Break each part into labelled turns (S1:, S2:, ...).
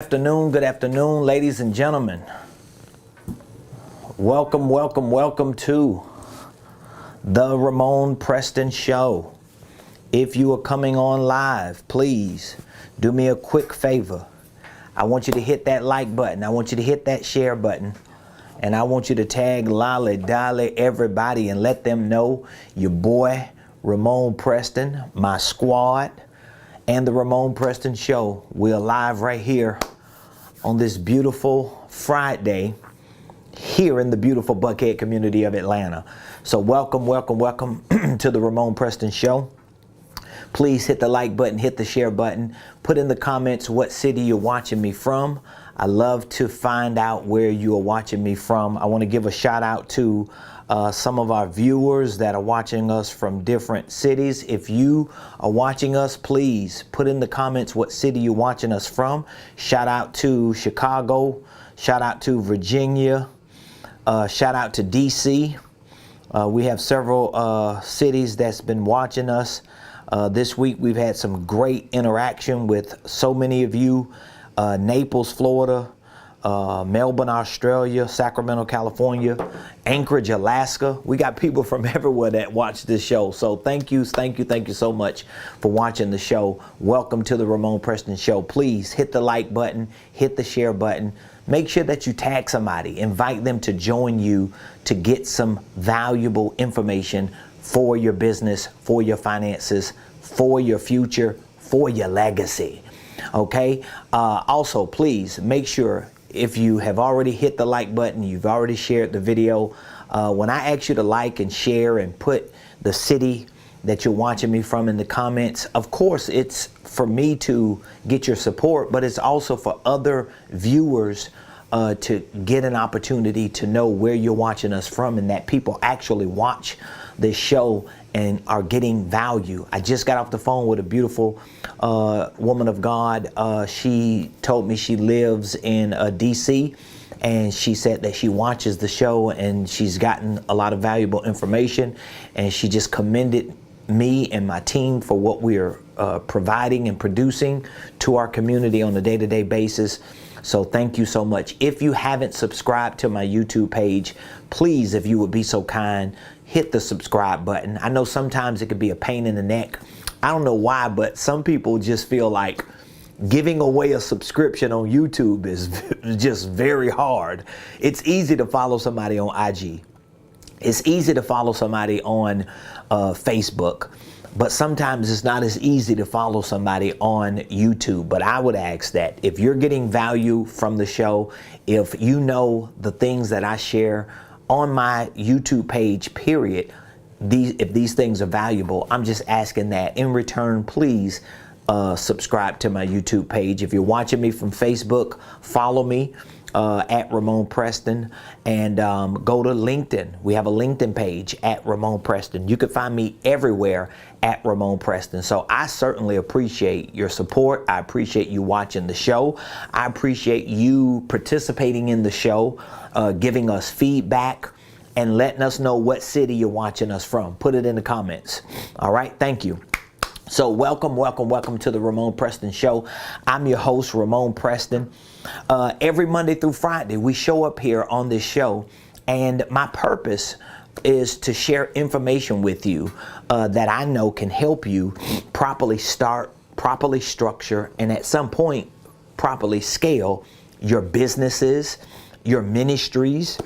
S1: Good afternoon, ladies and gentlemen. Welcome to the Ramonepreston Show. If you are coming on live, please do me a quick favor. I want you to hit that like button. I want you to hit that share button. And I want you to tag Lolly Dolly everybody and let them know your boy Ramonepreston, my squad, and the Ramonepreston Show. We're live right here on this beautiful Friday here in the beautiful Buckhead community of Atlanta. So welcome to the Ramonepreston Show. Please hit the like button, hit the share button, put in the comments what city you're watching me from. I love to find out where you are watching me from. I want to give a shout out to some of our viewers that are watching us from different cities. If you are watching us, please put in the comments what city you're watching us from. Shout out to Chicago, shout out to Virginia, shout out to DC. We have several cities that's been watching us. This week we've had some great interaction with so many of you. Naples, Florida, Melbourne, Australia, Sacramento, California, Anchorage, Alaska. We got people from everywhere that watch this show. So thank you so much for watching the show. Welcome to the Ramonepreston Show. Please hit the like button, hit the share button. Make sure that you tag somebody, invite them to join you to get some valuable information for your business, for your finances, for your future, for your legacy. Okay. Also, please make sure if you have already hit the like button, you've already shared the video. When I ask you to like and share and put the city that you're watching me from in the comments, of course, it's for me to get your support, but it's also for other viewers to get an opportunity to know where you're watching us from and that people actually watch this show and are getting value. I just got off the phone with a beautiful woman of God. She told me she lives in DC, and she said that she watches the show and she's gotten a lot of valuable information, and she just commended me and my team for what we're providing and producing to our community on a day-to-day basis. So thank you so much. If you haven't subscribed to my YouTube page, please, if you would be so kind, hit the subscribe button. I know sometimes it could be a pain in the neck. I don't know why, but some people just feel like giving away a subscription on YouTube is just very hard. It's easy to follow somebody on IG. It's easy to follow somebody on Facebook. But sometimes it's not as easy to follow somebody on YouTube. But I would ask that if you're getting value from the show, if you know the things that I share on my YouTube page, period, if these things are valuable, I'm just asking that in return, please subscribe to my YouTube page. If you're watching me from Facebook, follow me at Ramonepreston, and go to LinkedIn. We have a LinkedIn page at Ramonepreston. You can find me everywhere at Ramonepreston. So I certainly appreciate your support. I appreciate you watching the show. I appreciate you participating in the show, giving us feedback, and letting us know what city you're watching us from. Put it in the comments. All right, thank you. So welcome to the Ramonepreston Show. I'm your host, Ramonepreston. Every Monday through Friday, we show up here on this show, and my purpose is to share information with you that I know can help you properly start, properly structure, and at some point, properly scale your businesses, your ministries,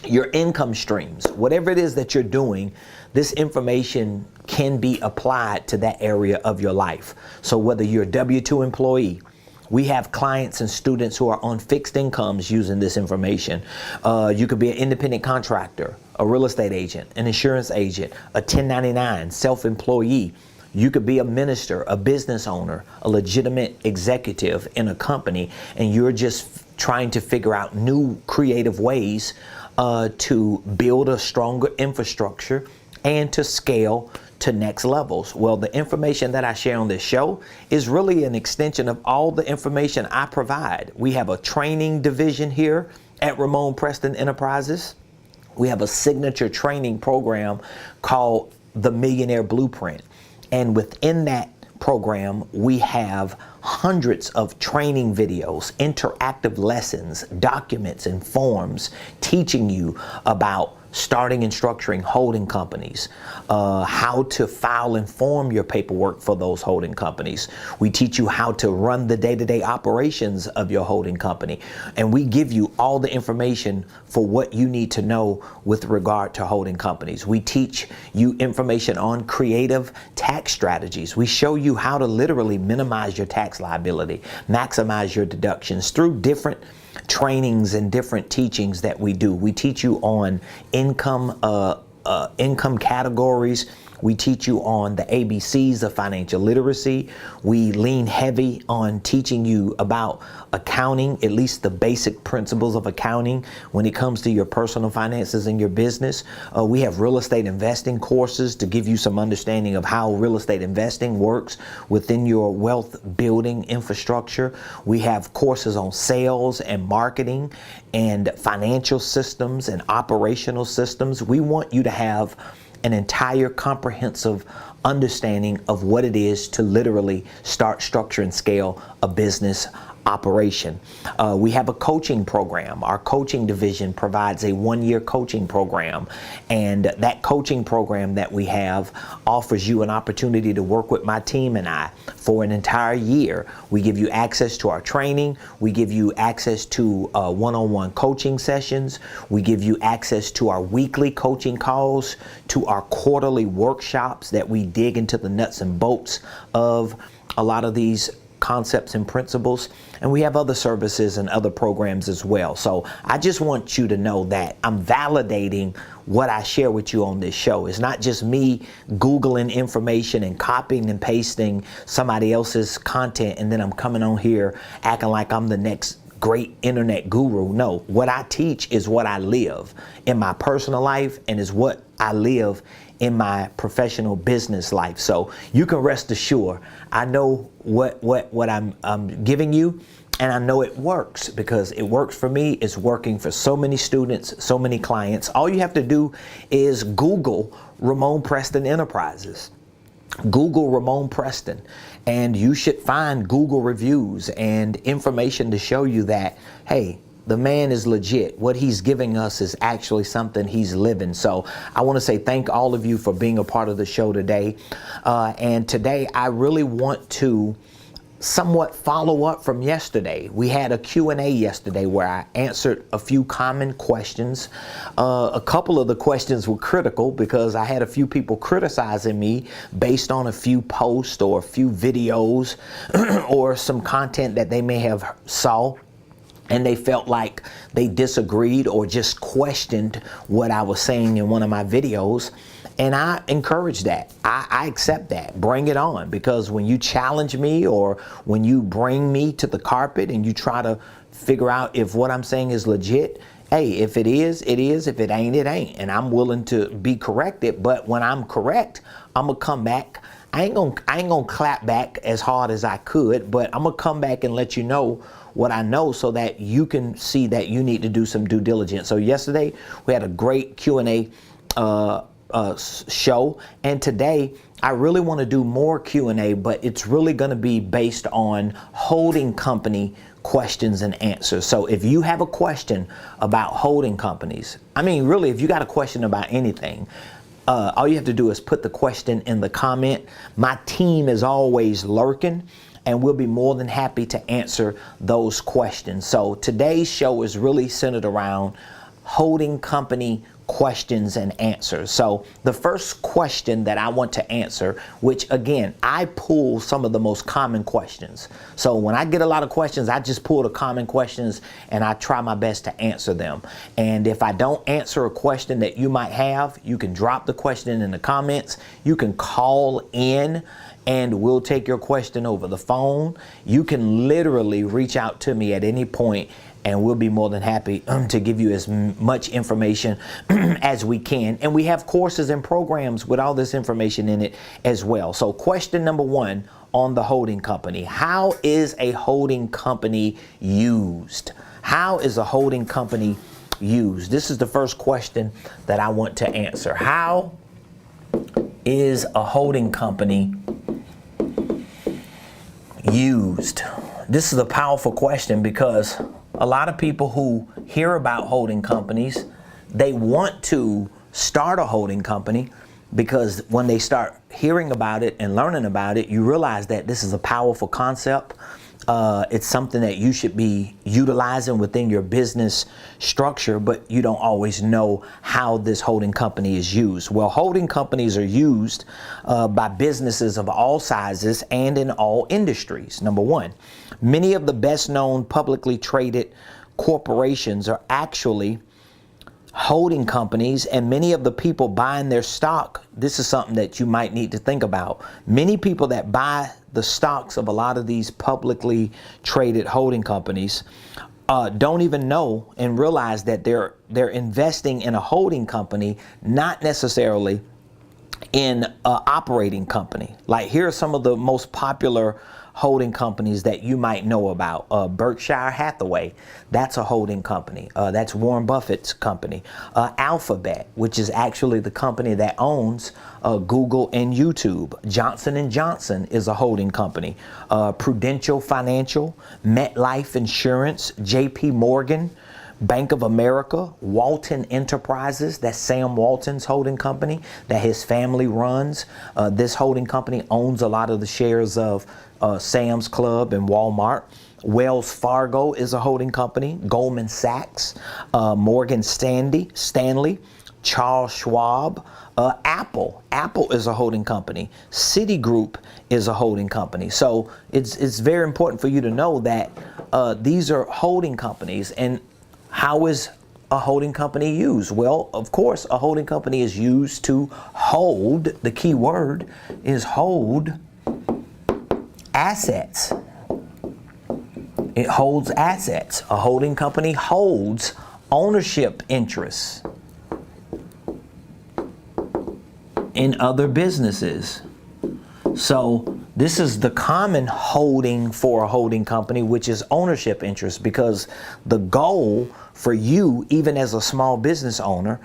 S1: your income streams. Whatever it is that you're doing, this information can be applied to that area of your life. So whether you're a W-2 employee, we have clients and students who are on fixed incomes using this information. You could be an independent contractor, a real estate agent, an insurance agent, a 1099, self-employee. You could be a minister, a business owner, a legitimate executive in a company, and you're just trying to figure out new creative ways to build a stronger infrastructure and to scale to next levels. Well, the information that I share on this show is really an extension of all the information I provide. We have a training division here at Ramonepreston Enterprises. We have a signature training program called the Millionaire Blueprint. And within that program, we have hundreds of training videos, interactive lessons, documents, and forms teaching you about starting and structuring holding companies, how to file and form your paperwork for those holding companies. We teach you how to run the day-to-day operations of your holding company. And we give you all the information for what you need to know with regard to holding companies. We teach you information on creative tax strategies. We show you how to literally minimize your tax liability, maximize your deductions through different trainings and different teachings that we do. We teach you on income categories. We teach you on the ABCs of financial literacy. We lean heavy on teaching you about accounting, at least the basic principles of accounting when it comes to your personal finances and your business. We have real estate investing courses to give you some understanding of how real estate investing works within your wealth building infrastructure. We have courses on sales and marketing and financial systems and operational systems. We want you to have an entire comprehensive understanding of what it is to literally start, structure, and scale a business operation. We have a coaching program. Our coaching division provides a one-year coaching program, and that coaching program that we have offers you an opportunity to work with my team and I for an entire year. We give you access to our training. We give you access to one-on-one coaching sessions. We give you access to our weekly coaching calls, to our quarterly workshops that we dig into the nuts and bolts of a lot of these concepts and principles, and we have other services and other programs as well. So I just want you to know that I'm validating what I share with you on this show. It's not just me Googling information and copying and pasting somebody else's content and then I'm coming on here acting like I'm the next great internet guru. No, what I teach is what I live in my personal life and is what I live in my professional business life. So you can rest assured, I know what I'm giving you, and I know it works because it works for me. It's working for so many students, so many clients. All you have to do is Google Ramonepreston Enterprises. Google Ramonepreston, and you should find Google reviews and information to show you that, hey, the man is legit. What he's giving us is actually something he's living. So I want to say thank all of you for being a part of the show today. And today I really want to somewhat follow up from yesterday. We had a Q&A yesterday where I answered a few common questions. A couple of the questions were critical because I had a few people criticizing me based on a few posts or a few videos or some content that they may have saw, and they felt like they disagreed or just questioned what I was saying in one of my videos. And I encourage that. I accept that. Bring it on. Because when you challenge me or when you bring me to the carpet and you try to figure out if what I'm saying is legit, hey, if it is, it is. If it ain't, it ain't. And I'm willing to be corrected. But when I'm correct, I'm going to come back. I ain't gonna clap back as hard as I could, but I'm going to come back and let you know what I know so that you can see that you need to do some due diligence. So yesterday we had a great Q&A show, and today I really want to do more Q&A, but it's really going to be based on holding company questions and answers. So if you have a question about holding companies, I mean really if you got a question about anything, all you have to do is put the question in the comment. My team is always lurking, and we'll be more than happy to answer those questions. So today's show is really centered around holding company questions and answers. So the first question that I want to answer, which again, I pull some of the most common questions. So when I get a lot of questions, I just pull the common questions and I try my best to answer them. And if I don't answer a question that you might have, you can drop the question in the comments. You can call in and we'll take your question over the phone. You can literally reach out to me at any point and we'll be more than happy to give you as much information as we can. And we have courses and programs with all this information in it as well. So question number one on the holding company. How is a holding company used? How is a holding company used? This is the first question that I want to answer. How is a holding company used? This is a powerful question because a lot of people who hear about holding companies, they want to start a holding company because when they start hearing about it and learning about it, you realize that this is a powerful concept. It's something that you should be utilizing within your business structure, but you don't always know how this holding company is used. Well, holding companies are used by businesses of all sizes and in all industries. Number one, many of the best known publicly traded corporations are actually holding companies, and many of the people buying their stock, this is something that you might need to think about. Many people that buy the stocks of a lot of these publicly traded holding companies don't even know and realize that they're investing in a holding company, not necessarily in an operating company. Like, here are some of the most popular holding companies that you might know about. Berkshire Hathaway, that's a holding company. That's Warren Buffett's company. Alphabet, which is actually the company that owns Google and YouTube. Johnson & Johnson is a holding company. Prudential Financial, MetLife Insurance, JP Morgan, Bank of America, Walton Enterprises, that's Sam Walton's holding company that his family runs. This holding company owns a lot of the shares of Sam's Club and Walmart. Wells Fargo is a holding company. Goldman Sachs, Morgan Stanley, Charles Schwab, Apple is a holding company. Citigroup is a holding company. So it's very important for you to know that these are holding companies. And how is a holding company used? Well, of course, a holding company is used to hold. The key word is hold assets. It holds assets. A holding company holds ownership interests in other businesses. So this is the common holding for a holding company, which is ownership interest, because the goal for you, even as a small business owner,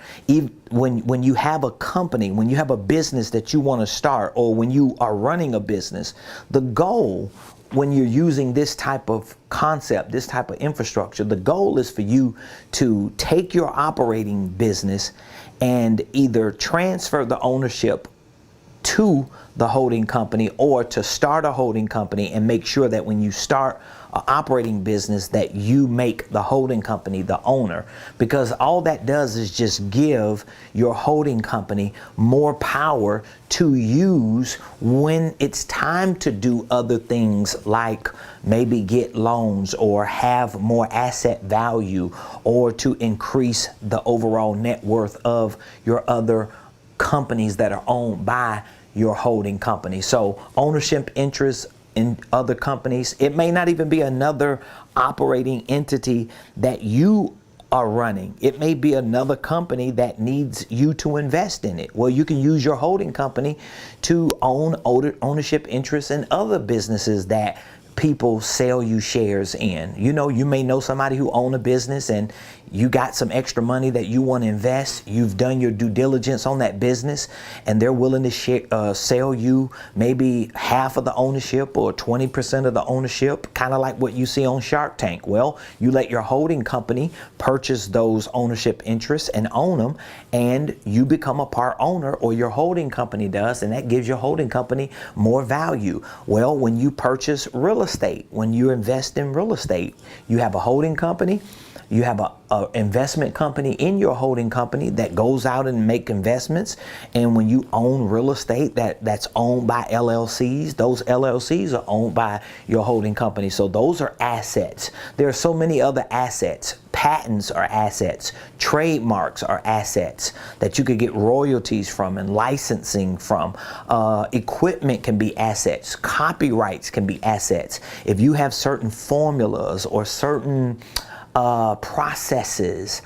S1: when you have a company, when you have a business that you want to start, or when you are running a business, the goal, when you're using this type of concept, this type of infrastructure, the goal is for you to take your operating business and either transfer the ownership to the holding company, or to start a holding company and make sure that when you start an operating business that you make the holding company the owner, because all that does is just give your holding company more power to use when it's time to do other things, like maybe get loans or have more asset value, or to increase the overall net worth of your other companies that are owned by your holding company. So ownership interests in other companies, it may not even be another operating entity that you are running. It may be another company that needs you to invest in it. Well, you can use your holding company to own ownership interests in other businesses that people sell you shares in. You know, you may know somebody who owns a business and you got some extra money that you want to invest. You've done your due diligence on that business and they're willing to sell you maybe half of the ownership or 20% of the ownership, kind of like what you see on Shark Tank. Well, you let your holding company purchase those ownership interests and own them, and you become a part owner, or your holding company does, and that gives your holding company more value. Well, when you purchase real estate, when you invest in real estate, you have a holding company. You have a investment company in your holding company that goes out and make investments. And when you own real estate that's owned by LLCs, those LLCs are owned by your holding company. So those are assets. There are so many other assets. Patents are assets. Trademarks are assets that you could get royalties from and licensing from. Equipment can be assets. Copyrights can be assets. If you have certain formulas or certain processes,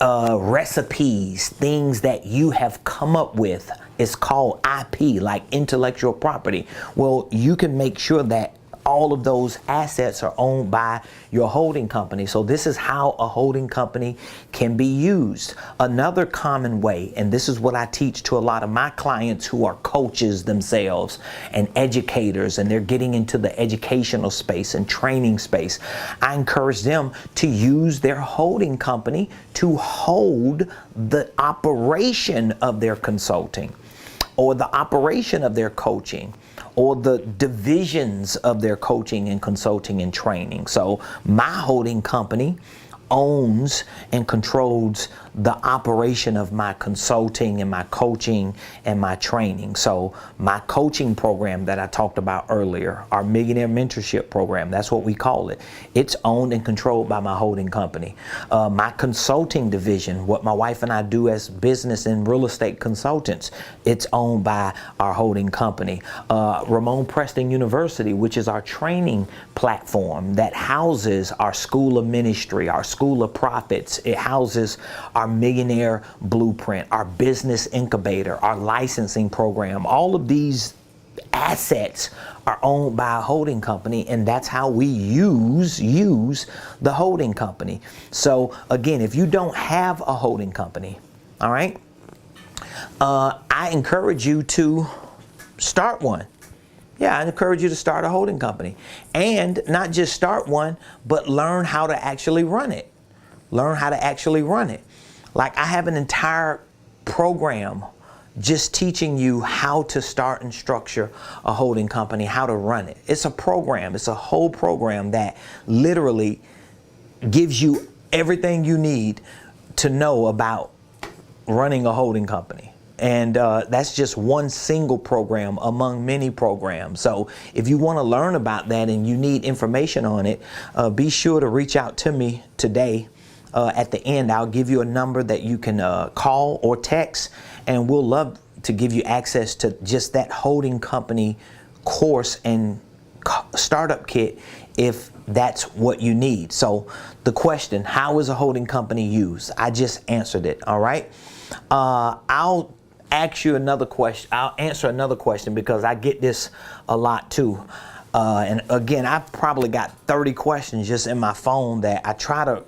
S1: recipes, things that you have come up with, it's called IP, like intellectual property. Well, you can make sure that all of those assets are owned by your holding company. So this is how a holding company can be used. Another common way, and this is what I teach to a lot of my clients who are coaches themselves and educators, and they're getting into the educational space and training space. I encourage them to use their holding company to hold the operation of their consulting, or the operation of their coaching, or the divisions of their coaching and consulting and training. So my holding company owns and controls the operation of my consulting and my coaching and my training. So my coaching program that I talked about earlier, our Millionaire Mentorship program, that's what we call it. It's owned and controlled by my holding company. My consulting division, what my wife and I do as business and real estate consultants, it's owned by our holding company. Ramonepreston University, which is our training platform that houses our School of Ministry, our School of Profits. It houses our Millionaire Blueprint, our Business Incubator, our licensing program. All of these assets are owned by a holding company, and that's how we use the holding company. So again, if you don't have a holding company, all right, I encourage you to start one. Yeah, I encourage you to start a holding company, and not just start one, but learn how to actually run it. Learn how to actually run it. Like, I have an entire program just teaching you how to start and structure a holding company, how to run it. It's a program. It's a whole program that literally gives you everything you need to know about running a holding company. And that's just one single program among many programs. So if you want to learn about that and you need information on it, be sure to reach out to me today. At the end, I'll give you a number that you can call or text, and we'll love to give you access to just that holding company course and startup kit if that's what you need. So the question, how is a holding company used? I just answered it, all right? I'll ask you another question. I'll answer another question because I get this a lot too. And again, I've probably got 30 questions just in my phone that I try to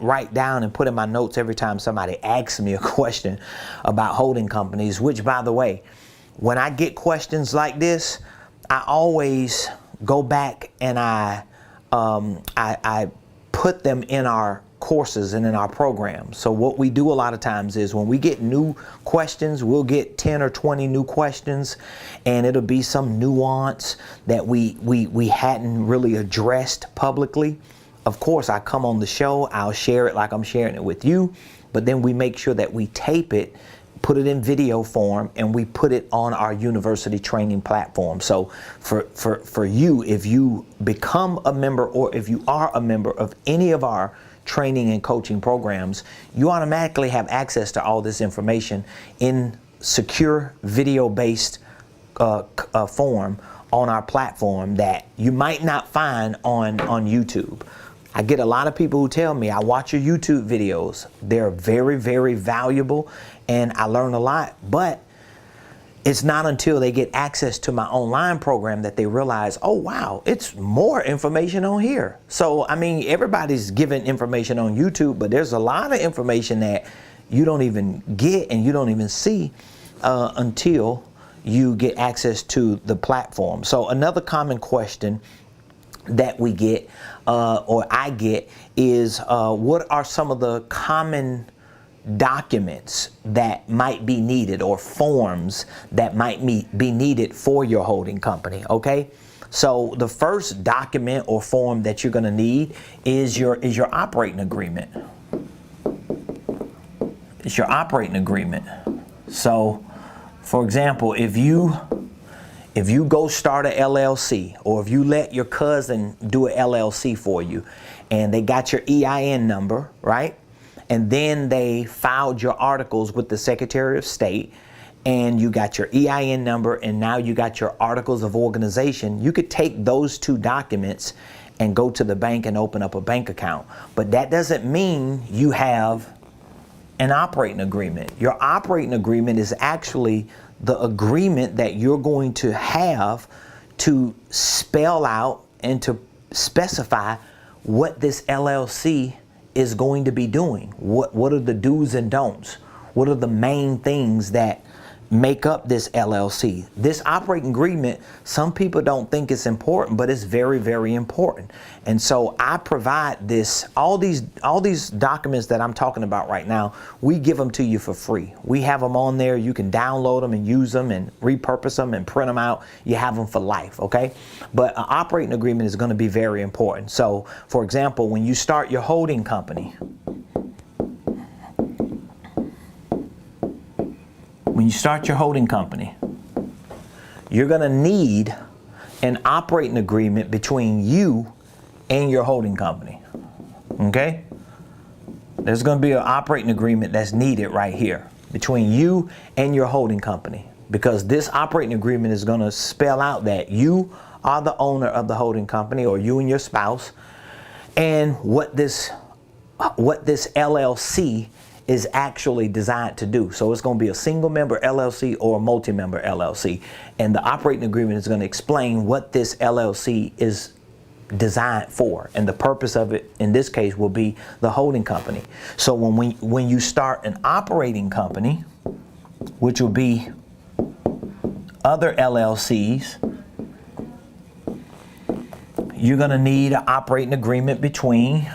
S1: write down and put in my notes every time somebody asks me a question about holding companies, which, by the way, when I get questions like this, I always go back and I put them in our courses and in our programs. So what we do a lot of times is when we get new questions, we'll get 10 or 20 new questions, and it'll be some nuance that we hadn't really addressed publicly. Of course, I come on the show, I'll share it like I'm sharing it with you, but then we make sure that we tape it, put it in video form, and we put it on our university training platform. So for you, if you become a member or if you are a member of any of our training and coaching programs, you automatically have access to all this information in secure video-based form on our platform that you might not find on YouTube. I get a lot of people who tell me, I watch your YouTube videos. They're very, very valuable, and I learn a lot, but it's not until they get access to my online program that they realize, oh wow, it's more information on here. So, I mean, everybody's giving information on YouTube, but there's a lot of information that you don't even get and you don't even see until you get access to the platform. So another common question that we get, or I get, is what are some of the common documents that might be needed, or forms that might be needed for your holding company? Okay, so the first document or form that you're going to need is your operating agreement. It's your operating agreement. So, for example, if you go start a LLC, or if you let your cousin do a LLC for you, and they got your EIN number, right? And then they filed your articles with the Secretary of State, and you got your EIN number, and now you got your articles of organization. You could take those two documents and go to the bank and open up a bank account. But that doesn't mean you have an operating agreement. Your operating agreement is actually the agreement that you're going to have to spell out and to specify what this LLC is going to be doing. What are the do's and don'ts? What are the main things that make up this LLC? This operating agreement, some people don't think it's important, but it's very, very important. And so I provide this, all these documents that I'm talking about right now, we give them to you for free. We have them on there. You can download them and use them and repurpose them and print them out. You have them for life, okay? But an operating agreement is going to be very important. So, for example, when you start your holding company, when you start your holding company, you're going to need an operating agreement between you and your holding company. Okay? There's going to be an operating agreement that's needed right here between you and your holding company, because this operating agreement is going to spell out that you are the owner of the holding company, or you and your spouse, and what this LLC is actually designed to do. So it's going to be a single member LLC or a multi-member LLC. And the operating agreement is going to explain what this LLC is designed for. And the purpose of it in this case will be the holding company. So when you start an operating company, which will be other LLCs, you're going to need an operating agreement between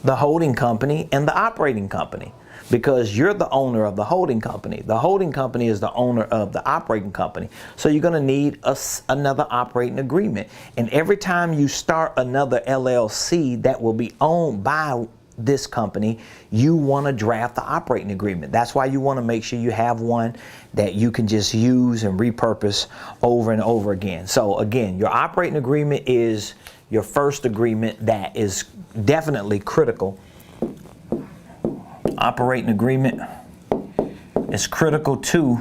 S1: the holding company and the operating company, because you're the owner of the holding company. The holding company is the owner of the operating company. So you're going to need another operating agreement. And every time you start another LLC that will be owned by this company, you want to draft the operating agreement. That's why you want to make sure you have one that you can just use and repurpose over and over again. So again, your operating agreement is your first agreement that is definitely critical. Operating agreement is critical to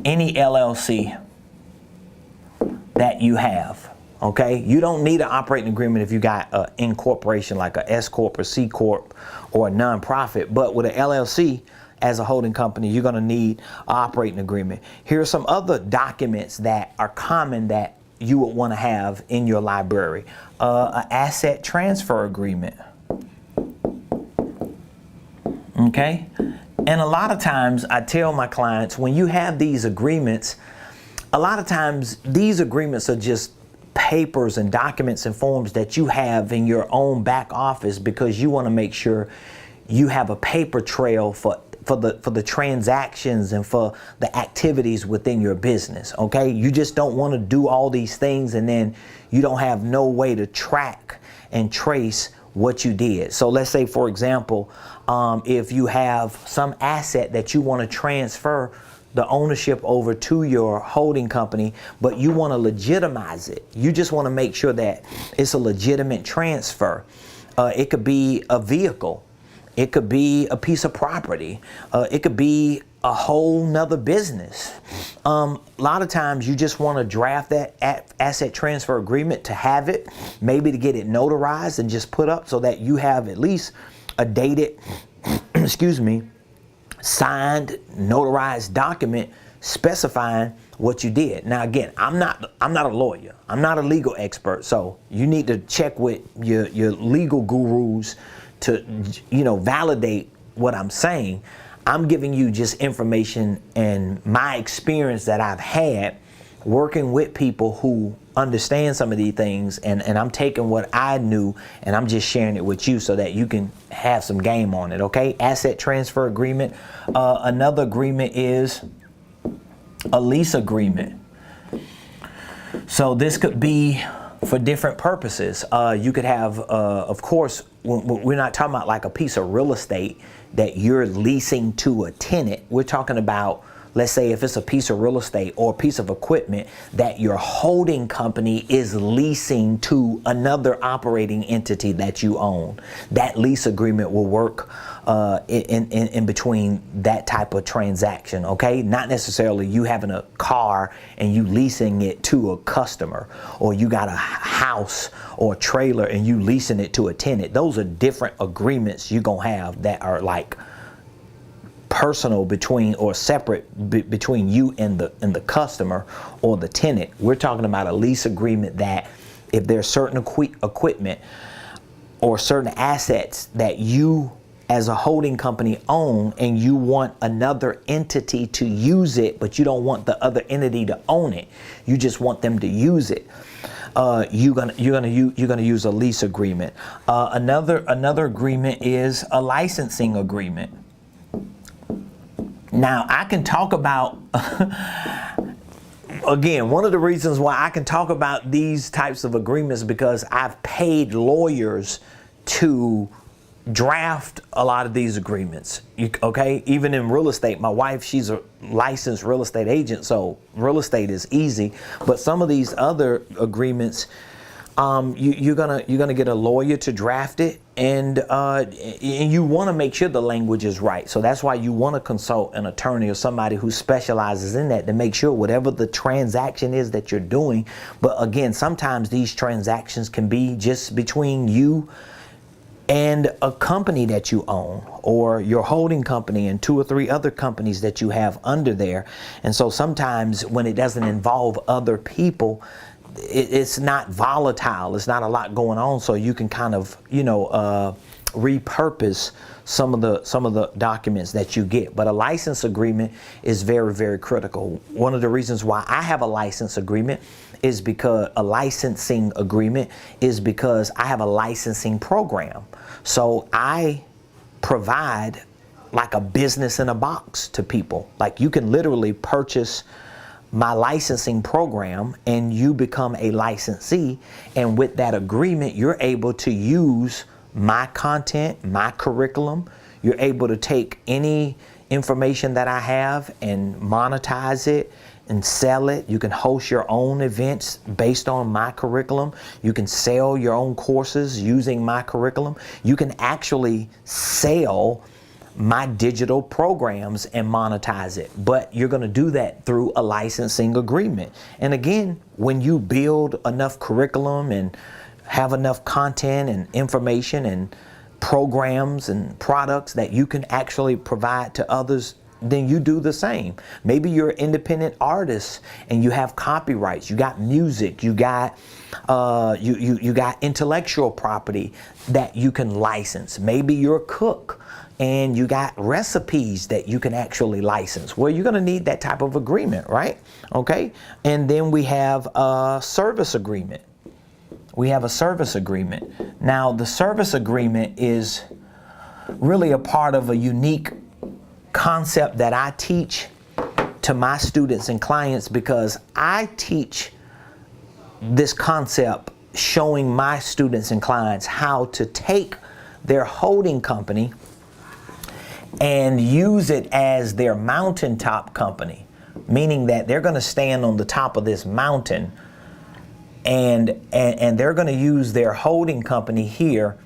S1: any LLC that you have. Okay, you don't need an operating agreement if you got an incorporation like a S Corp or C Corp or a nonprofit, but with an LLC as a holding company, you're going to need an operating agreement. Here are some other documents that are common that you would want to have in your library. An asset transfer agreement. Okay, and a lot of times I tell my clients, when you have these agreements, a lot of times these agreements are just papers and documents and forms that you have in your own back office, because you want to make sure you have a paper trail for the transactions and for the activities within your business. Okay, you just don't want to do all these things and then you don't have no way to track and trace what you did. So let's say, for example, if you have some asset that you want to transfer the ownership over to your holding company, but you want to legitimize it. You just want to make sure that it's a legitimate transfer. It could be a vehicle. It could be a piece of property. It could be a whole nother business. A lot of times you just want to draft that asset transfer agreement to have it, maybe to get it notarized and just put up so that you have at least a dated, excuse me, signed, notarized document specifying what you did. Now again, I'm not a lawyer. I'm not a legal expert. So you need to check with your legal gurus to, validate what I'm saying. I'm giving you just information and my experience that I've had working with people who understand some of these things, and I'm taking what I knew and I'm just sharing it with you so that you can have some game on it. Okay, asset transfer agreement. Another agreement is a lease agreement. So this could be for different purposes. You could have, of course, we're not talking about like a piece of real estate that you're leasing to a tenant. We're talking about, let's say, if it's a piece of real estate or a piece of equipment that your holding company is leasing to another operating entity that you own. That lease agreement will work in between that type of transaction, okay? Not necessarily you having a car and you leasing it to a customer, or you got a house or a trailer and you leasing it to a tenant. Those are different agreements you're gonna have that are like personal between or separate between you and the customer or the tenant. We're talking about a lease agreement that if there's certain equipment or certain assets that you as a holding company own and you want another entity to use it, but you don't want the other entity to own it, you just want them to use it, you're gonna use a lease agreement. Another agreement is a licensing agreement. Now I can talk about again, one of the reasons why I can talk about these types of agreements because I've paid lawyers to draft a lot of these agreements. Okay, even in real estate, my wife, she's a licensed real estate agent, so real estate is easy. But some of these other agreements, you're gonna get a lawyer to draft it, and you want to make sure the language is right. So that's why you want to consult an attorney or somebody who specializes in that to make sure whatever the transaction is that you're doing. But again, sometimes these transactions can be just between you and a company that you own, or your holding company and 2 or 3 other companies that you have under there. And so sometimes when it doesn't involve other people, it's not volatile. It's not a lot going on. So you can kind of, repurpose some of the documents that you get. But a license agreement is very, very critical. One of the reasons why I have a license agreement is because I have a licensing program. So I provide like a business in a box to people. Like you can literally purchase my licensing program and you become a licensee. And with that agreement, you're able to use my content, my curriculum. You're able to take any information that I have and monetize it and sell it. You can host your own events based on my curriculum. You can sell your own courses using my curriculum. You can actually sell my digital programs and monetize it. But you're going to do that through a licensing agreement. And again, when you build enough curriculum and have enough content and information and programs and products that you can actually provide to others, then you do the same. Maybe you're an independent artist and you have copyrights, you got music, you got you got intellectual property that you can license. Maybe you're a cook and you got recipes that you can actually license. Well, you're gonna need that type of agreement, right? Okay, and then we have a service agreement. We have a service agreement. Now, the service agreement is really a part of a unique concept that I teach to my students and clients, because I teach this concept showing my students and clients how to take their holding company and use it as their mountaintop company, meaning that they're going to stand on the top of this mountain and they're going to use their holding company here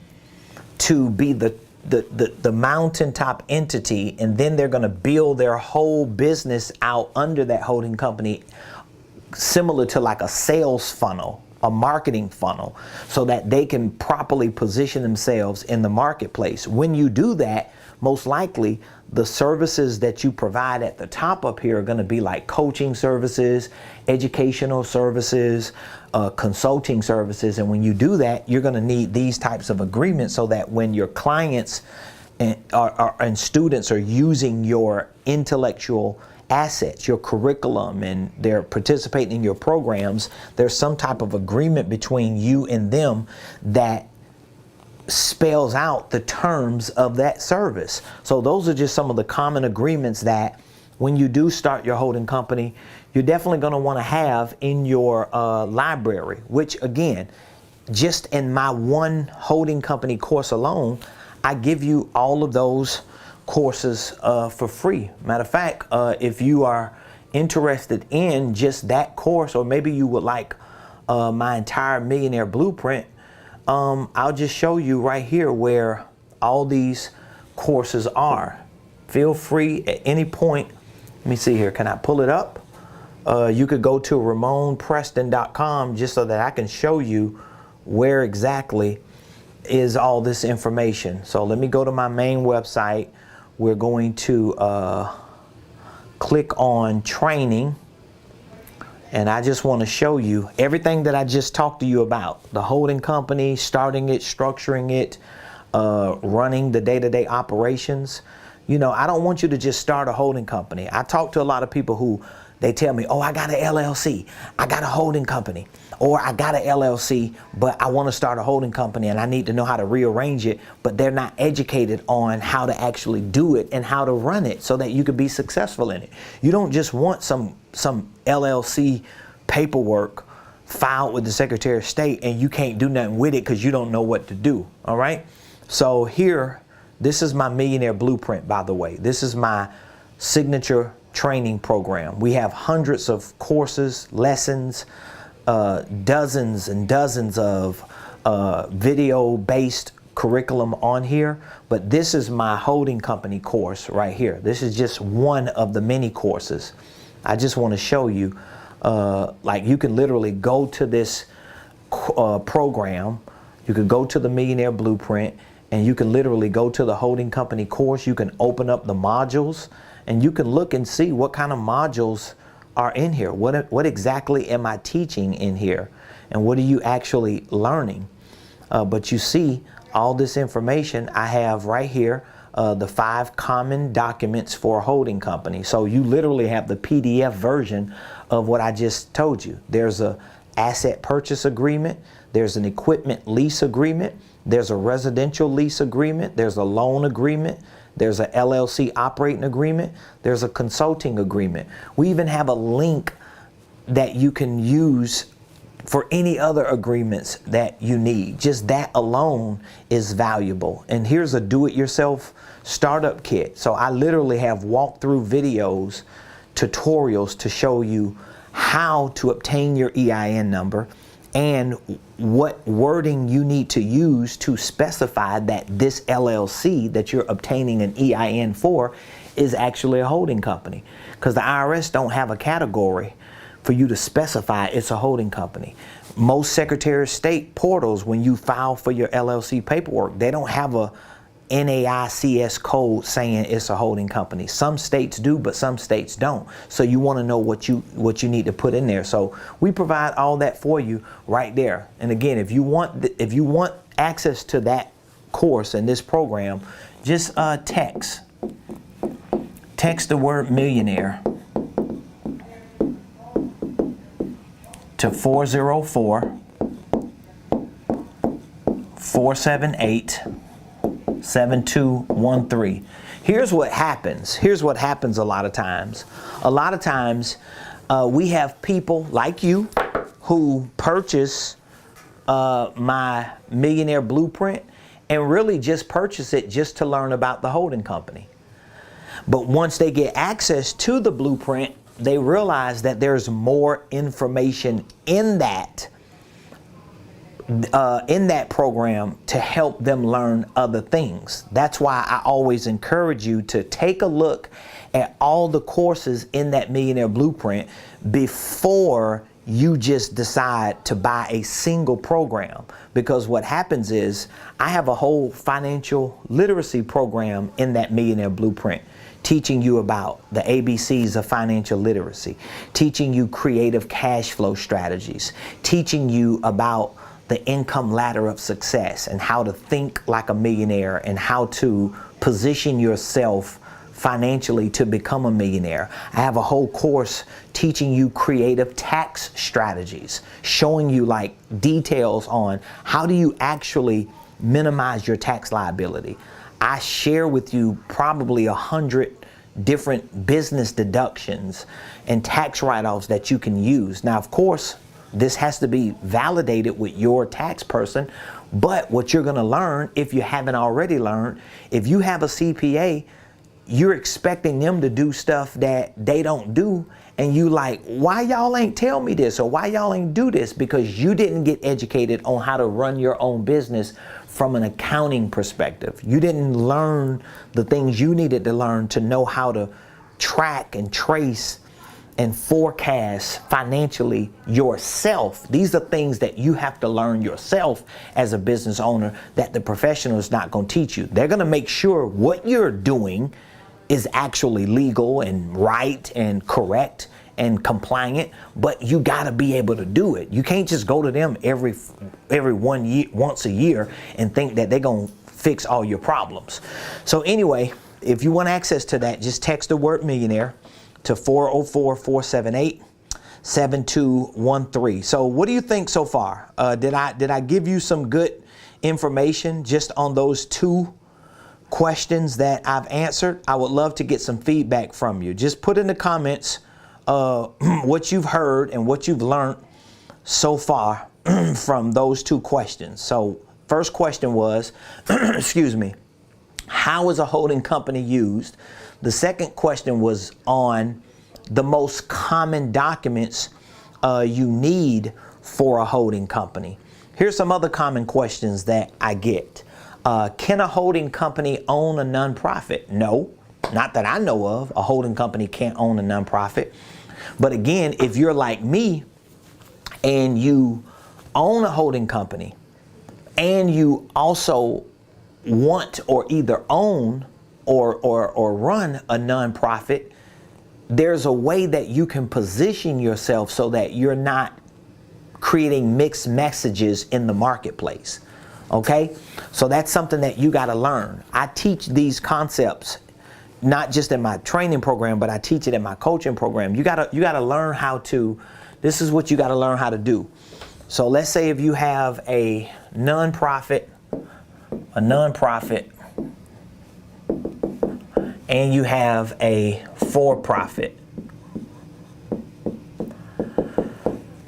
S1: to be the mountaintop entity, and then they're going to build their whole business out under that holding company, similar to like a sales funnel, a marketing funnel, so that they can properly position themselves in the marketplace. When you do that, most likely the services that you provide at the top up here are going to be like coaching services, educational services, consulting services. And when you do that, you're going to need these types of agreements so that when your clients and students are using your intellectual assets, your curriculum, and they're participating in your programs, there's some type of agreement between you and them that spells out the terms of that service. So those are just some of the common agreements that when you do start your holding company, you're definitely going to want to have in your library, which again, just in my one holding company course alone, I give you all of those courses for free. Matter of fact, if you are interested in just that course, or maybe you would like my entire Millionaire Blueprint, I'll just show you right here where all these courses are. Feel free at any point. Let me see here. Can I pull it up? You could go to Ramonepreston.com just so that I can show you where exactly is all this information. So let me go to my main website, we're going to click on training. And I just want to show you everything that I just talked to you about. The holding company, starting it, structuring it, running the day-to-day operations. You know, I don't want you to just start a holding company. I talk to a lot of people who they tell me, oh, I got an LLC, I got a holding company, or I got an LLC, but I want to start a holding company and I need to know how to rearrange it, but they're not educated on how to actually do it and how to run it so that you could be successful in it. You don't just want some LLC paperwork filed with the Secretary of State and you can't do nothing with it because you don't know what to do. All right. So here, this is my Millionaire Blueprint, by the way. This is my signature training program. We have hundreds of courses, lessons, dozens and dozens of video-based curriculum on here. But this is my holding company course right here. This is just one of the many courses. I just want to show you, like you can literally go to this program. You could go to the Millionaire Blueprint and you can literally go to the holding company course. You can open up the modules and you can look and see what kind of modules are in here. What exactly am I teaching in here? And what are you actually learning? But you see all this information I have right here, the 5 common documents for a holding company. So you literally have the PDF version of what I just told you. There's a asset purchase agreement. There's an equipment lease agreement. There's a residential lease agreement. There's a loan agreement. There's a LLC operating agreement. There's a consulting agreement. We even have a link that you can use for any other agreements that you need. Just that alone is valuable. And here's a do-it-yourself startup kit. So I literally have walkthrough videos, tutorials to show you how to obtain your EIN number and what wording you need to use to specify that this LLC that you're obtaining an EIN for is actually a holding company. Because the IRS don't have a category for you to specify it's a holding company. Most Secretary of State portals, when you file for your LLC paperwork, they don't have a NAICS code saying it's a holding company. Some states do, but some states don't. So you want to know what you need to put in there. So we provide all that for you right there. And again, if you want access to that course and this program, just text the word millionaire to 404-478-7213. Here's what happens. Here's what happens a lot of times. A lot of times we have people like you who purchase my Millionaire Blueprint and really just purchase it just to learn about the holding company. But once they get access to the blueprint, they realize that there's more information in that program to help them learn other things. That's why I always encourage you to take a look at all the courses in that Millionaire Blueprint before you just decide to buy a single program. Because what happens is I have a whole financial literacy program in that Millionaire Blueprint, teaching you about the ABCs of financial literacy, teaching you creative cash flow strategies, teaching you about the income ladder of success and how to think like a millionaire and how to position yourself financially to become a millionaire. I have a whole course teaching you creative tax strategies, showing you like details on how do you actually minimize your tax liability. I share with you probably 100 different business deductions and tax write-offs that you can use. Now, of course, this has to be validated with your tax person, but what you're going to learn, if you haven't already learned, if you have a CPA, you're expecting them to do stuff that they don't do, and you like, why y'all ain't tell me this, or why y'all ain't do this? Because you didn't get educated on how to run your own business from an accounting perspective. You didn't learn the things you needed to learn to know how to track and trace and forecast financially yourself. These are things that you have to learn yourself as a business owner that the professional is not going to teach you. They're going to make sure what you're doing is actually legal and right and correct and compliant, but you got to be able to do it. You can't just go to them every once a year and think that they're going to fix all your problems. So anyway, if you want access to that, just text the word millionaire to 404-478-7213. So what do you think so far? Did I give you some good information just on those 2 questions that I've answered? I would love to get some feedback from you. Just put in the comments what you've heard and what you've learned so far from those 2 questions. So first question was, excuse me, how is a holding company used? The second question was on the most common documents you need for a holding company. Here's some other common questions that I get. Can a holding company own a nonprofit? No, not that I know of. A holding company can't own a nonprofit. But again, if you're like me and you own a holding company and you also want or either own or run a nonprofit, there's a way that you can position yourself so that you're not creating mixed messages in the marketplace. Okay? So that's something that you got to learn. I teach these concepts not just in my training program, but I teach it in my coaching program. You got to learn how to, this is what you got to learn how to do. So let's say if you have a nonprofit, and you have a for-profit.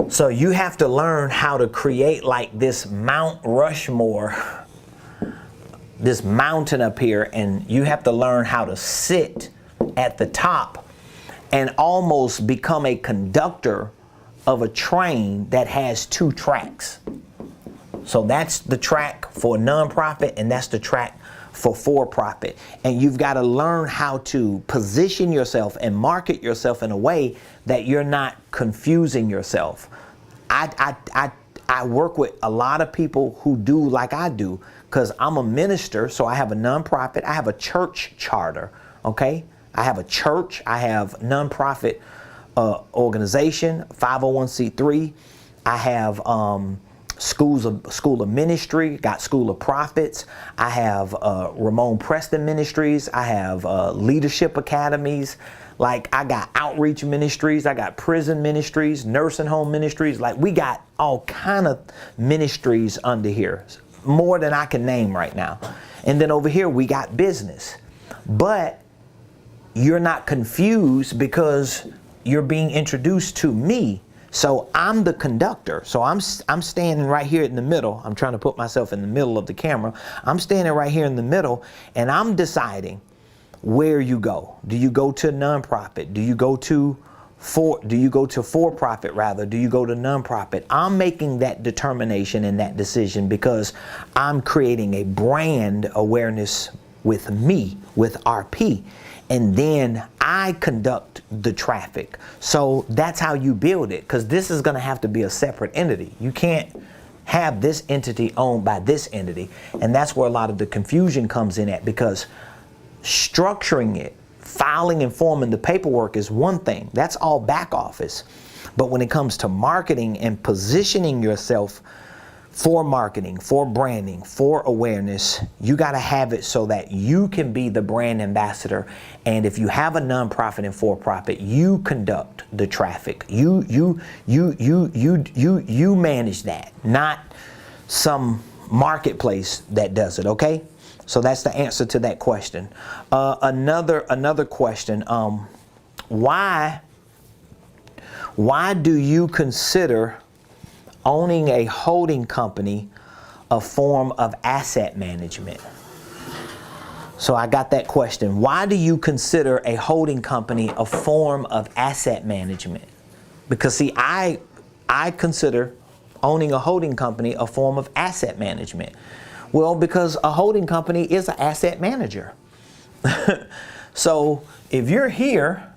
S1: So you have to learn how to create like this Mount Rushmore, this mountain up here, and you have to learn how to sit at the top and almost become a conductor of a train that has 2 tracks. So that's the track for nonprofit and that's the track for-profit. And you've got to learn how to position yourself and market yourself in a way that you're not confusing yourself. I work with a lot of people who do like I do because I'm a minister, so I have a nonprofit. I have a church charter, okay? I have a church. I have nonprofit organization, 501c3. I have school of ministry, got School of Prophets. I have Ramonepreston ministries. I have leadership academies. Like I got outreach ministries. I got prison ministries, nursing home ministries. Like we got all kind of ministries under here, more than I can name right now. And then over here we got business. But you're not confused because you're being introduced to me. So I'm the conductor. So I'm standing right here in the middle. I'm trying to put myself in the middle of the camera. I'm standing right here in the middle and I'm deciding where you go. Do you go to nonprofit? Do you go to for-profit rather? Do you go to nonprofit? I'm making that determination and that decision because I'm creating a brand awareness with me, with RP. And then I conduct the traffic. So that's how you build it, because this is going to have to be a separate entity. You can't have this entity owned by this entity. And that's where a lot of the confusion comes in at, because structuring it, filing and forming the paperwork is one thing. That's all back office. But when it comes to marketing and positioning yourself for marketing, for branding, for awareness, you got to have it so that you can be the brand ambassador. And if you have a nonprofit and for-profit, you conduct the traffic. You manage that, not some marketplace that does it. Okay, so that's the answer to that question. Another question: why do you consider owning a holding company a form of asset management? So I got that question. Why do you consider a holding company a form of asset management? Because see, I consider owning a holding company a form of asset management. Well, because a holding company is an asset manager. So if you're here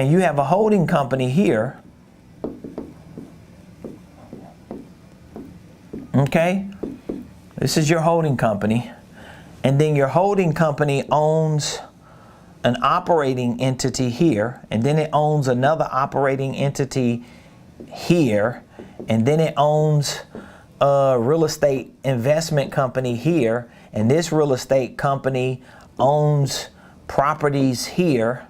S1: and you have a holding company here. Okay, this is your holding company, and then your holding company owns an operating entity here, and then it owns another operating entity here, and then it owns a real estate investment company here, and this real estate company owns properties here,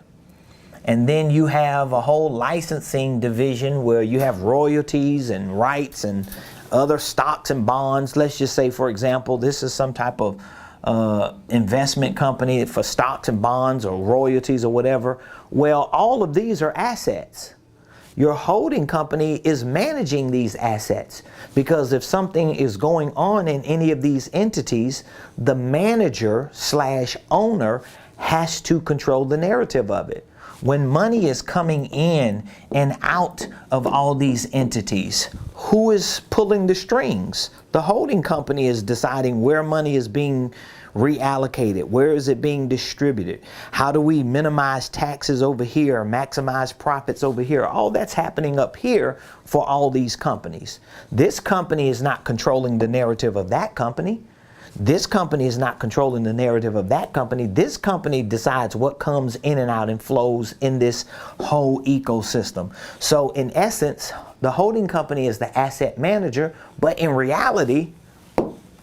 S1: and then you have a whole licensing division where you have royalties and rights and other stocks and bonds. Let's just say, for example, this is some type of investment company for stocks and bonds or royalties or whatever. Well, all of these are assets. Your holding company is managing these assets, because if something is going on in any of these entities, the manager slash owner has to control the narrative of it. When money is coming in and out of all these entities, who is pulling the strings? The holding company is deciding where money is being reallocated. Where is it being distributed? How do we minimize taxes over here, maximize profits over here? All that's happening up here for all these companies. This company is not controlling the narrative of that company. This company is not controlling the narrative of that company. This company decides what comes in and out and flows in this whole ecosystem. So in essence, the holding company is the asset manager, but in reality,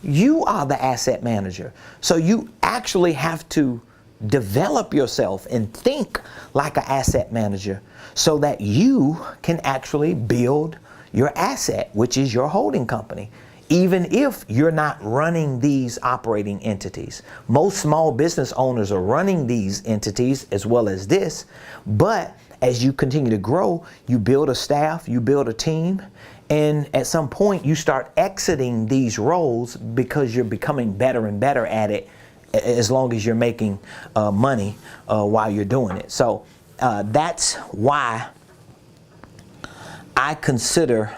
S1: you are the asset manager. So you actually have to develop yourself and think like an asset manager so that you can actually build your asset, which is your holding company. Even if you're not running these operating entities. Most small business owners are running these entities as well as this, but as you continue to grow, you build a staff, you build a team, and at some point you start exiting these roles because you're becoming better and better at it as long as you're making money while you're doing it. So that's why I consider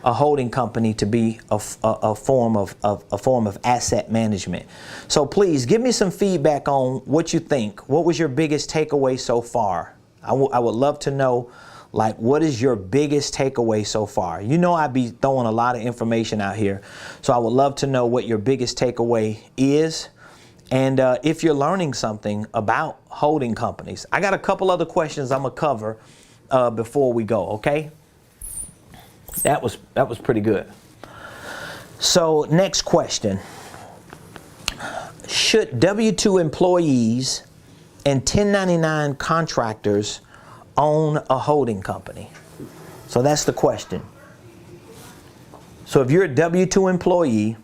S1: a holding company to be a form of asset management. So please give me some feedback on what you think. What was your biggest takeaway so far? I would love to know, like, what is your biggest takeaway so far? You know, I'd be throwing a lot of information out here, so I would love to know what your biggest takeaway is, and if you're learning something about holding companies. I got a couple other questions I'm gonna cover before we go. Okay. That was pretty good. So next question. Should W-2 employees and 1099 contractors own a holding company? So that's the question. So if you're a W-2 employee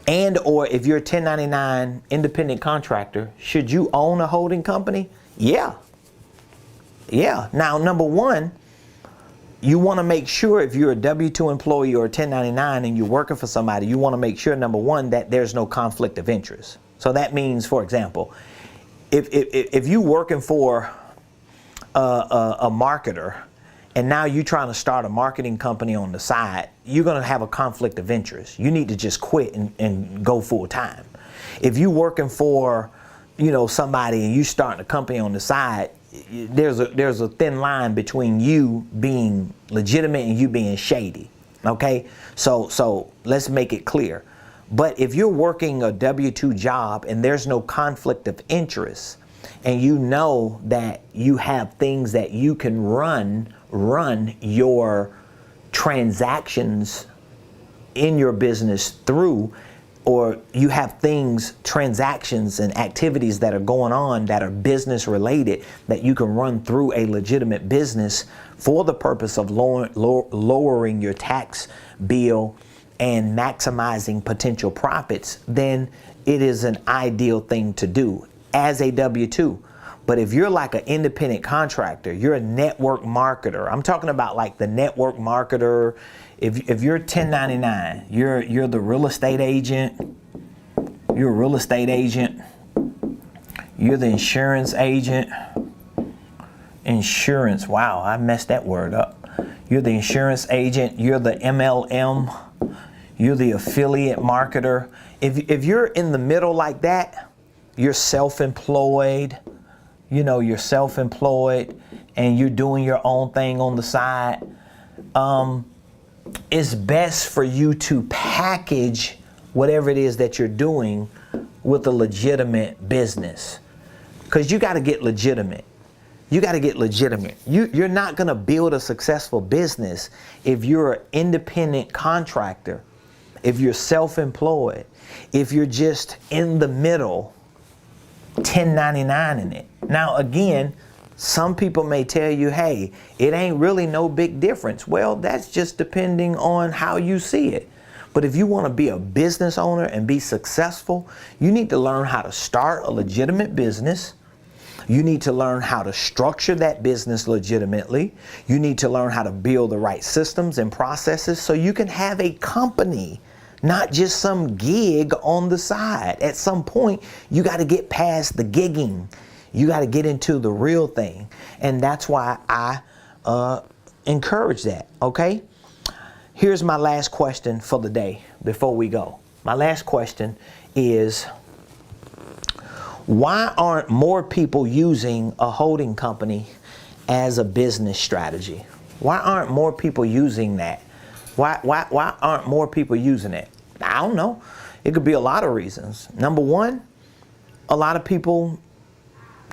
S1: and or if you're a 1099 independent contractor, should you own a holding company? Yeah. Yeah. Now, number one, you want to make sure if you're a W-2 employee or a 1099 and you're working for somebody, you want to make sure, number one, that there's no conflict of interest. So that means, for example, if you're working for a marketer and now you're trying to start a marketing company on the side, you're going to have a conflict of interest. You need to just quit and go full time. If you're working for, somebody and you starting a company on the side, there's a thin line between you being legitimate and you being shady. Okay, so let's make it clear. But if you're working a W-2 job and there's no conflict of interest, and you know that you have things that you can run your transactions in your business through, or you have transactions and activities that are going on that are business related that you can run through a legitimate business for the purpose of lowering your tax bill and maximizing potential profits, then it is an ideal thing to do as a W-2. But if you're like an independent contractor, you're a network marketer. I'm talking about like the network marketer. If you're 1099, you're the real estate agent. You're a real estate agent. You're the insurance agent. Insurance. Wow, I messed that word up. You're the insurance agent. You're the MLM. You're the affiliate marketer. If you're in the middle like that, you're self-employed. You're self-employed and you're doing your own thing on the side, it's best for you to package whatever it is that you're doing with a legitimate business. Because you got to get legitimate. You got to get legitimate. You're not going to build a successful business if you're an independent contractor, if you're self-employed, if you're just in the middle, 1099 in it. Now, again, some people may tell you, hey, it ain't really no big difference. Well, that's just depending on how you see it. But if you want to be a business owner and be successful, you need to learn how to start a legitimate business. You need to learn how to structure that business legitimately. You need to learn how to build the right systems and processes so you can have a company, not just some gig on the side. At some point, you got to get past the gigging. You got to get into the real thing. And that's why I encourage that, okay? Here's my last question for the day before we go. My last question is, why aren't more people using a holding company as a business strategy? Why aren't more people using that? Why aren't more people using it? I don't know. It could be a lot of reasons. Number one, a lot of people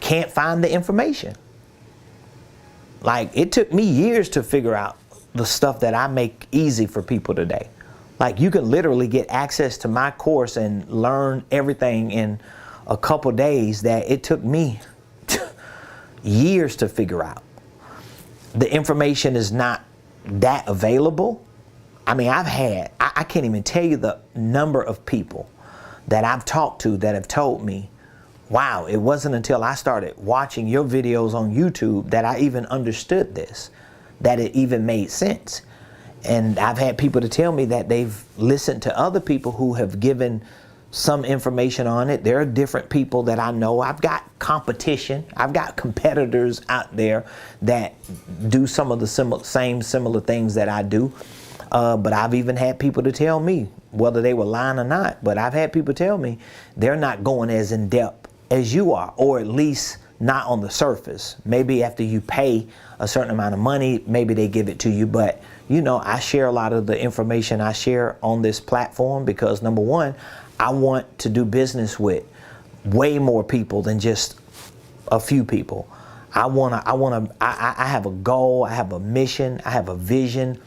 S1: can't find the information. Like, it took me years to figure out the stuff that I make easy for people today. Like, you can literally get access to my course and learn everything in a couple days that it took me years to figure out. The information is not that available. I mean, I can't even tell you the number of people that I've talked to that have told me, wow, it wasn't until I started watching your videos on YouTube that I even understood this, that it even made sense. And I've had people to tell me that they've listened to other people who have given some information on it. There are different people that I know. I've got competition. I've got competitors out there that do some of the similar things that I do. But I've even had people to tell me, whether they were lying or not, but I've had people tell me they're not going as in depth as you are, or at least not on the surface. Maybe after you pay a certain amount of money, maybe they give it to you. But, you know, I share a lot of the information I share on this platform because, number one, I want to do business with way more people than just a few people. I have a goal, I have a mission, I have a vision,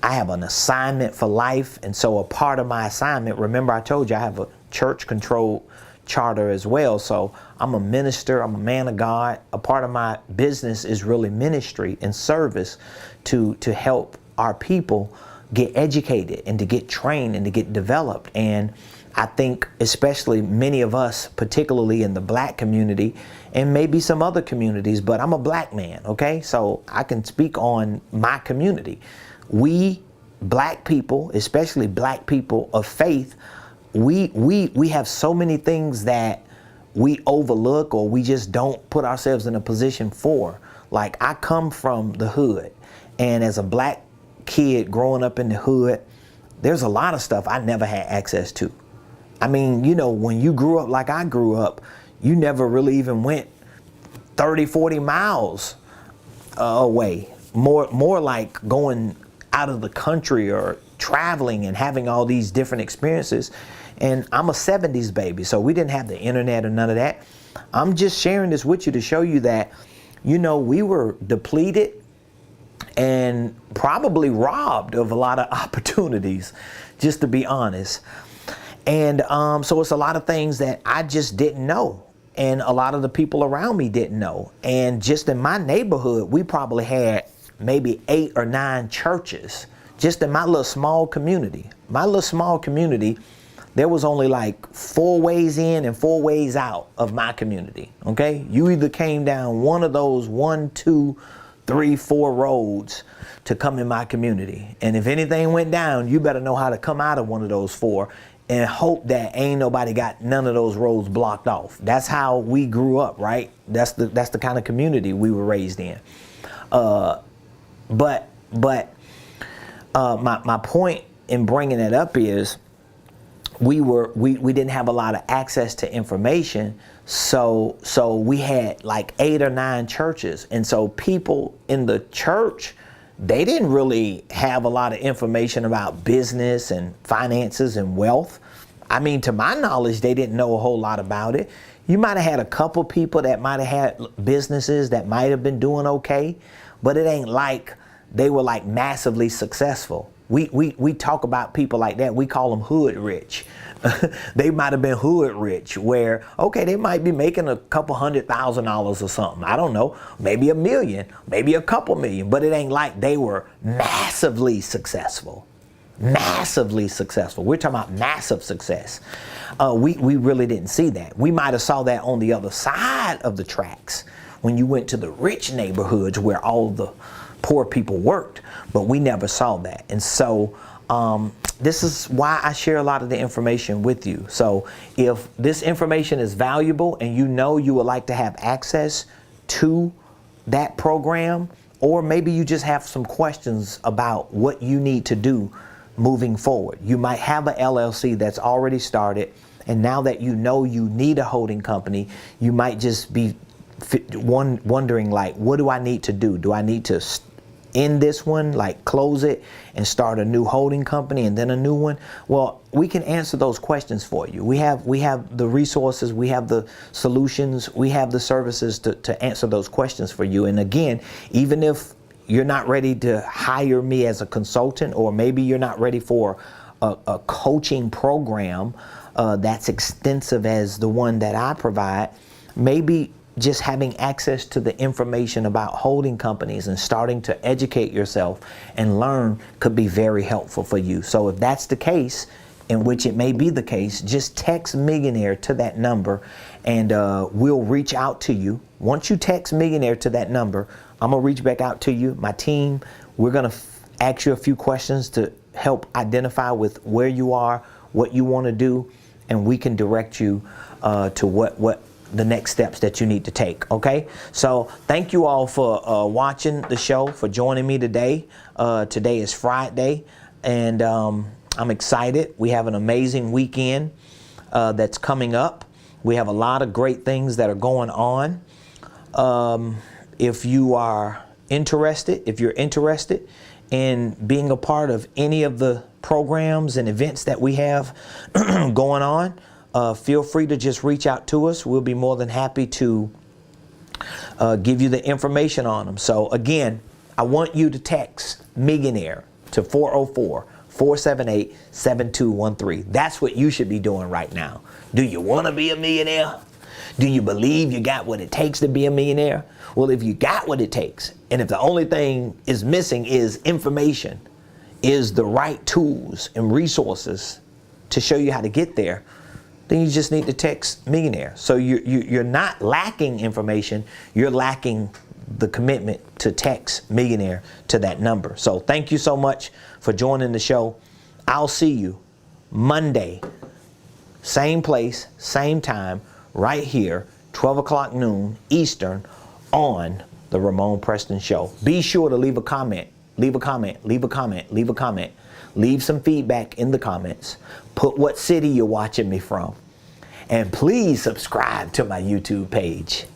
S1: I have an assignment for life. And so a part of my assignment, remember I told you I have a church controlled charter as well. So I'm a minister, I'm a man of God. A part of my business is really ministry and service to help our people get educated and to get trained and to get developed. And I think especially many of us, particularly in the black community and maybe some other communities, but I'm a black man, okay? So I can speak on my community. We black people, especially black people of faith, we have so many things that we overlook or we just don't put ourselves in a position for. Like, I come from the hood, and as a black kid growing up in the hood, there's a lot of stuff I never had access to. I mean, you know, when you grew up like I grew up, you never really even went 30, 40 miles away. More like going out of the country or traveling and having all these different experiences. And I'm a 70s baby, so we didn't have the internet or none of that. I'm just sharing this with you to show you that, you know, we were depleted and probably robbed of a lot of opportunities, just to be honest. And so it's a lot of things that I just didn't know. And a lot of the people around me didn't know. And just in my neighborhood, we probably had maybe 8 or 9 churches just in my little small community. My little small community, there was only like 4 ways in and 4 ways out of my community, okay? You either came down one of those 1, 2, 3, 4 roads to come in my community. And if anything went down, you better know how to come out of one of those 4 and hope that ain't nobody got none of those roads blocked off. That's how we grew up, right? That's the kind of community we were raised in. But my point in bringing it up is, we didn't have a lot of access to information, so we had like 8 or 9 churches, and so people in the church, they didn't really have a lot of information about business and finances and wealth. I mean, to my knowledge, they didn't know a whole lot about it. You might have had a couple people that might have had businesses that might have been doing okay, but it ain't like they were like massively successful. We talk about people like that. We call them hood rich. They might have been hood rich, where, okay, they might be making a couple $100,000 or something. I don't know, maybe $1 million, maybe a couple million, but it ain't like they were massively successful. Massively successful. We're talking about massive success. We really didn't see that. We might have saw that on the other side of the tracks when you went to the rich neighborhoods where all the poor people worked, but we never saw that. And so this is why I share a lot of the information with you. So if this information is valuable and you know you would like to have access to that program, or maybe you just have some questions about what you need to do moving forward. You might have a LLC that's already started, and now that you know you need a holding company, you might just be wondering, like, what do I need to do? Do I need to end this one, like close it and start a new holding company and then a new one? Well, we can answer those questions for you. We have the resources, we have the solutions, we have the services to answer those questions for you. And again, even if you're not ready to hire me as a consultant, or maybe you're not ready for a coaching program that's extensive as the one that I provide, maybe just having access to the information about holding companies and starting to educate yourself and learn could be very helpful for you. So if that's the case, in which it may be the case, just text Millionaire to that number, and we'll reach out to you. Once you text Millionaire to that number, I'm gonna reach back out to you, my team. We're gonna ask you a few questions to help identify with where you are, what you want to do, and we can direct you to what the next steps that you need to take. Okay, so thank you all for watching the show, for joining me today. Today is Friday, and I'm excited. We have an amazing weekend that's coming up. We have a lot of great things that are going on. If you're interested in being a part of any of the programs and events that we have going on, feel free to just reach out to us. We'll be more than happy to give you the information on them. So again, I want you to text Millionaire to 404-478-7213. That's what you should be doing right now. Do you want to be a millionaire? Do you believe you got what it takes to be a millionaire? Well, if you got what it takes, and if the only thing is missing is information, is the right tools and resources to show you how to get there, then you just need to text Millionaire. So you're not lacking information, you're lacking the commitment to text Millionaire to that number. So thank you so much for joining the show. I'll see you Monday, same place, same time, right here, 12 o'clock noon Eastern, on the Ramonepreston Show. Be sure to leave a comment, leave a comment, leave a comment, leave a comment. Leave some feedback in the comments. Put what city you're watching me from. And please subscribe to my YouTube page.